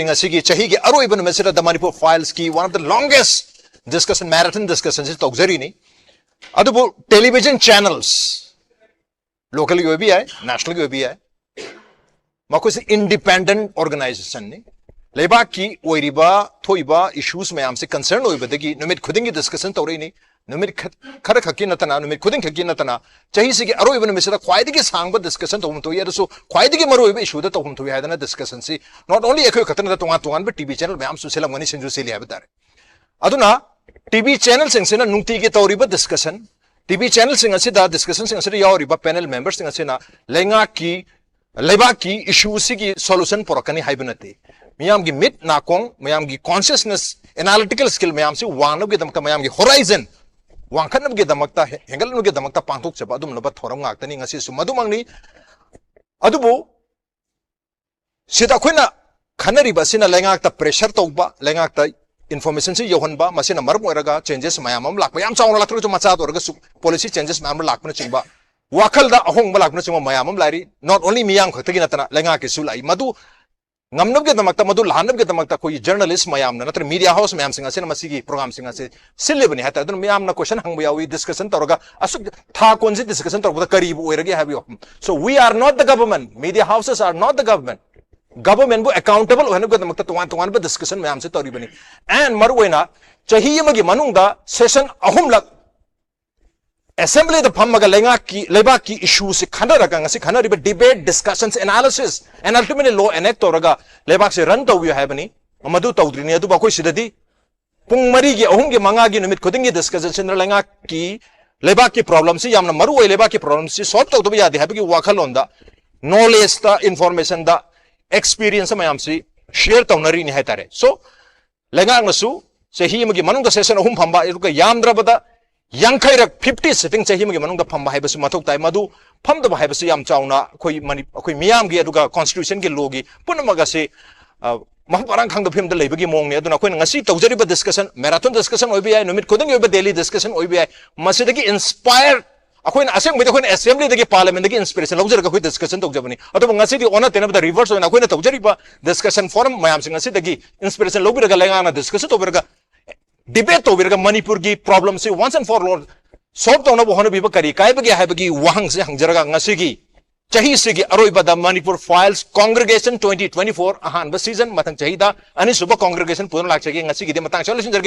ngasi chahi gi aroi ban mesira the Manipur files ki one of the longest discussion marathon discussion is tokzari ni adubu television channels local gi obi hai national gi obi hai mako se independent organization ni leba ki oiriba thoiba issues mayam se concern oiba dagi numit khuding gi discussion tawrei ni numit khara khaki natana numit khuding khaki natana chahi se gi aroi ban mesira khwaidi gi sangba discussion tawum to yada so khwaidi gi maroi ba issue da tawum to yada na discussion si not only ekho khatana da tongan ba tv channel mayam su selam ngani senju se liya batare aduna tv channel sing sena nungti gi tawriba discussion tv channel sing asida discussion sing asida yawriba panel members sing asina lenga ki leba ki issue sigi solution porakani haibunate miyam gi mit nakong miyam gi consciousness analytical skill miyam si wanab gi damakta miyam gi horizon wangkhanab gi damakta hengalnu gi damakta pangthok chaba adum loba thoram ngaktani ngasi su madumangni adubu sida khoina khanariba sina lengakta pressure tawba lengakta information si yohanba masina marum oraga changes mayam am lakpa yam chawna lakru chu macha dorga su policy changes mayam lakna chingba wakal da ahong balak na chuma mayam lari not only miyang khotagi natana lenga ke sulai madu ngamnab ge damakta madu lahanab ge damakta koi journalist mayam na natra media house mayam singa sena masigi program singa se silibani hata dun miyam na question hangbu yawi discussion toroga asuk tha konji discussion toroga karibu oirage have you so we are not the government media houses are not the government government bu accountable ohanu ge damakta tuan ba discussion mayam se tori bani and maruena chahi magi manungda session ahum lak assembly the phammaga leba ki issue se khanaraga ngasi khanari ba debate discussions analysis and ultimately law enact toraga leba se run to you have ni amadu tawdrini adu ba koi sidadi pung mari gi ahum gi manga gi numit khoding gi discussion lenga ki leba ki problem si yamna maru oi leba ki problem si solve to ya de have gi wakhalon da knowledge da information da experience mayam si share tawnari ni haitare so lenga ngasu se hi magi manung da session ahum phamba iruka yamdra bada Yankairak 50 sitting chahim gi manung da phamba haibasu mathok tai madu phamda haibasu yam chauna khoi miyam gi aduga constitution gi law gi punamaga se mahparang khang da phim da leibagi mong ne aduna khoi ngasi tawjari ba discussion marathon discussion obi ai numit koding obi daily discussion obi ai masidagi inspired akhoi na aseng bida khoi assembly dagi parliament dagi inspiration lawjar ga khoi discussion tawjabani adu ngasi di ona tena da reverse oina khoi na tawjari ba discussion forum mayam sing ngasi dagi inspiration lobi daga lenga na discussion to berga debate to berga Manipur gi problem se once and for all solve to na bo hono biba kari kai bagi hai bagi wahang se hangjaraga ngasi gi chahi se gi aroi bada Manipur files congregation 2024 ahan ba season matang chahi da ani suba congregation pun lak chagi ngasi gi de matang solution jarge